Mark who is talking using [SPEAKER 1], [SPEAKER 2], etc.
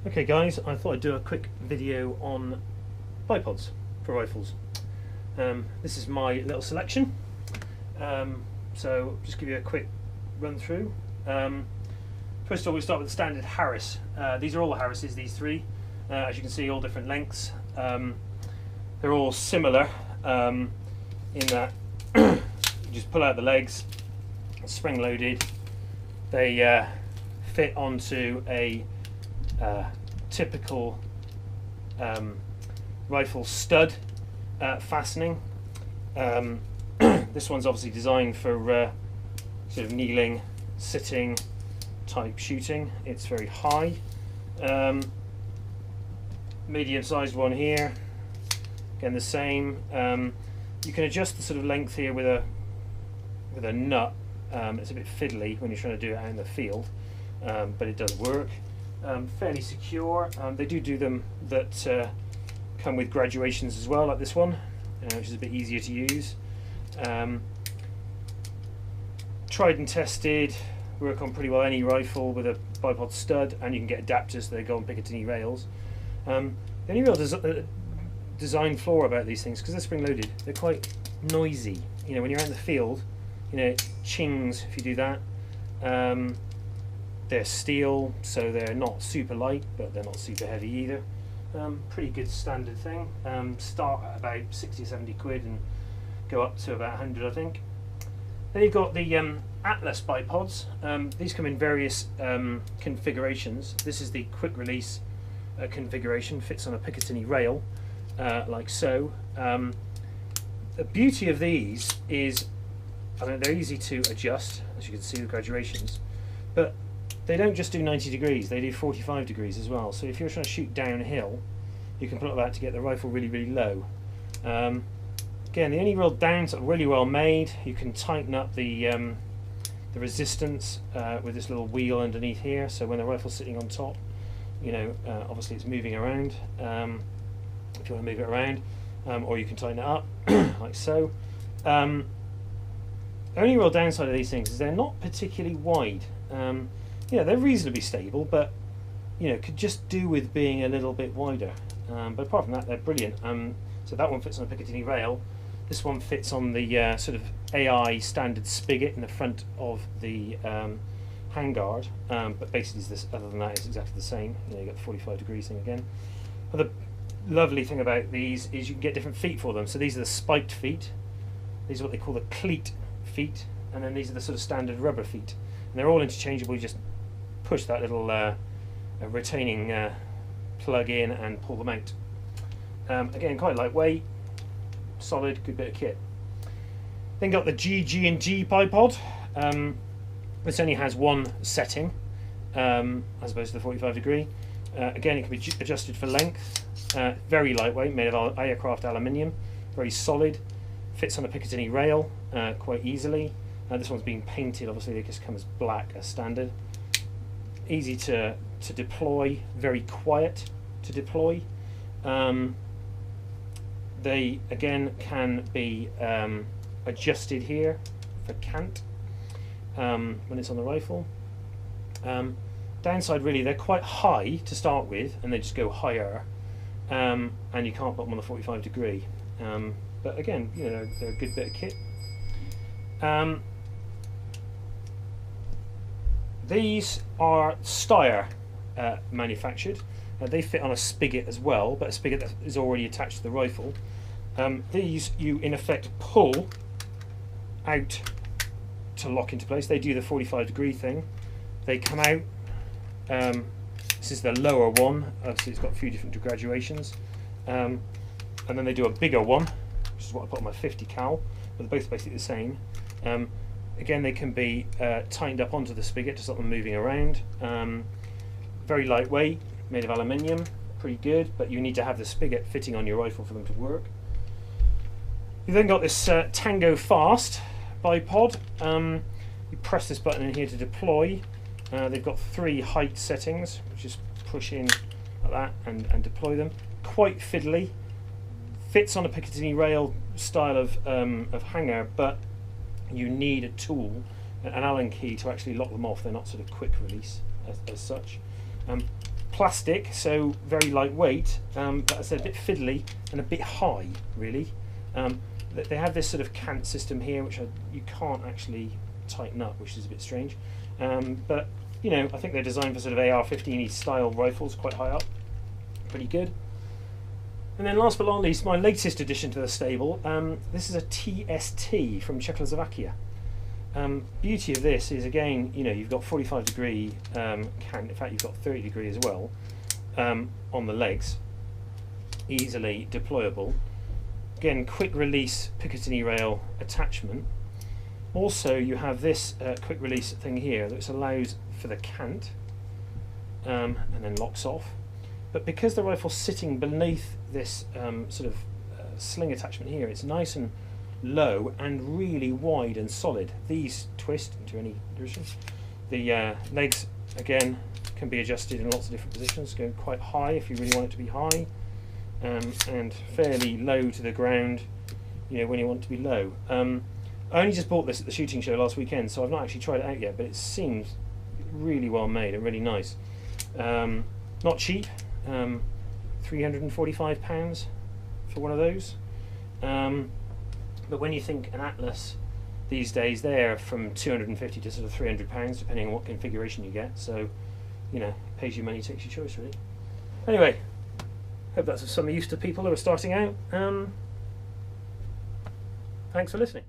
[SPEAKER 1] Okay guys, I thought I'd do a quick video on bipods for rifles. This is my little selection, so just give you a quick run through. First of all, we start with the standard Harris. These are all the Harrises, these three. As you can see, all different lengths. They're all similar in that you just pull out the legs, spring loaded. They fit onto a typical rifle stud fastening. This one's obviously designed for sort of kneeling, sitting type shooting. It's very high. Medium-sized one here. Again, the same. You can adjust the sort of length here with a nut. It's a bit fiddly when you're trying to do it out in the field, but it does work. Fairly secure. They do them that come with graduations as well, like this one, which is a bit easier to use. Tried and tested, work on pretty well any rifle with a bipod stud, and you can get adapters so they go on Picatinny rails. The only real design flaw about these things, because they're spring loaded, they're quite noisy. You know, when you're out in the field, you know, it chings if you do that. They're steel, so they're not super light, but they're not super heavy either. Pretty good standard thing. Start at about 60 or 70 quid and go up to about 100, I think. Then you've got the Atlas bipods. These come in various configurations. This is the quick release configuration, fits on a Picatinny rail, like so. The beauty of these is, I mean, they're easy to adjust, as you can see with graduations, but they don't just do 90 degrees, they do 45 degrees as well. So if you're trying to shoot downhill, you can put that to get the rifle really, really low. Again, the only real downside, really well made. You can tighten up the resistance with this little wheel underneath here, so when the rifle's sitting on top, you know, obviously it's moving around, if you want to move it around, or you can tighten it up, like so. Only real downside of these things is they're not particularly wide. Yeah, they're reasonably stable, but you know, could just do with being a little bit wider. But apart from that, they're brilliant. So that one fits on a Picatinny rail. This one fits on the sort of AI standard spigot in the front of the handguard. But basically, other than that, it's exactly the same. You know, you got the 45 degrees thing again. But the lovely thing about these is you can get different feet for them. So these are the spiked feet. These are what they call the cleat feet, and then these are the sort of standard rubber feet. And they're all interchangeable. You just push that little retaining plug in and pull them out. Again, quite lightweight, solid, good bit of kit. Then got the G&G bipod. This only has one setting, as opposed to the 45 degree. Again, it can be adjusted for length. Very lightweight, made of aircraft aluminium, very solid. Fits on a Picatinny rail quite easily. This one's been painted, obviously they just come as black as standard. Easy to deploy, very quiet to deploy. They again can be adjusted here for cant when it's on the rifle. Downside, really, they're quite high to start with, and they just go higher, and you can't put them on the 45 degree. But again, you know, they're a good bit of kit. These are Steyr manufactured. They fit on a spigot as well, but a spigot that is already attached to the rifle. These you in effect pull out to lock into place. They do the 45 degree thing. They come out. This is the lower one. Obviously, it's got a few different graduations. And then they do a bigger one, which is what I put on my 50 cal. But they're both basically the same. Again, they can be tightened up onto the spigot to stop them moving around. Very lightweight, made of aluminium, pretty good, but you need to have the spigot fitting on your rifle for them to work. You've then got this Tango Fast bipod. You press this button in here to deploy. They've got 3 height settings, which is push in like that and deploy them. Quite fiddly. Fits on a Picatinny rail style of hanger, but you need a tool, an Allen key, to actually lock them off. They're not sort of quick release as such. plastic, so very lightweight, but as I said, a bit fiddly and a bit high, really. They have this sort of cant system here, which you can't actually tighten up, which is a bit strange. But you know, I think they're designed for sort of AR-15 style rifles, quite high up. Pretty good. And then last but not least, my latest addition to the stable. This is a TST from Czechoslovakia. Beauty of this is, again, you know, you've got 45-degree cant. In fact, you've got 30-degree as well on the legs, easily deployable. Again, quick release Picatinny rail attachment. Also, you have this quick release thing here that allows for the cant and then locks off. But because the rifle's sitting beneath this sort of sling attachment here, it's nice and low and really wide and solid. These twist into any direction. The legs, again, can be adjusted in lots of different positions. Go quite high if you really want it to be high, and fairly low to the ground, you know, when you want it to be low. I only just bought this at the shooting show last weekend, so I've not actually tried it out yet, but it seems really well made and really nice. Not cheap, £345 for one of those. But when you think an Atlas these days, they're from £250 to sort of £300, depending on what configuration you get. So, you know, pays you money, takes your choice, really. Anyway, hope that's of some use to people who are starting out. Thanks for listening.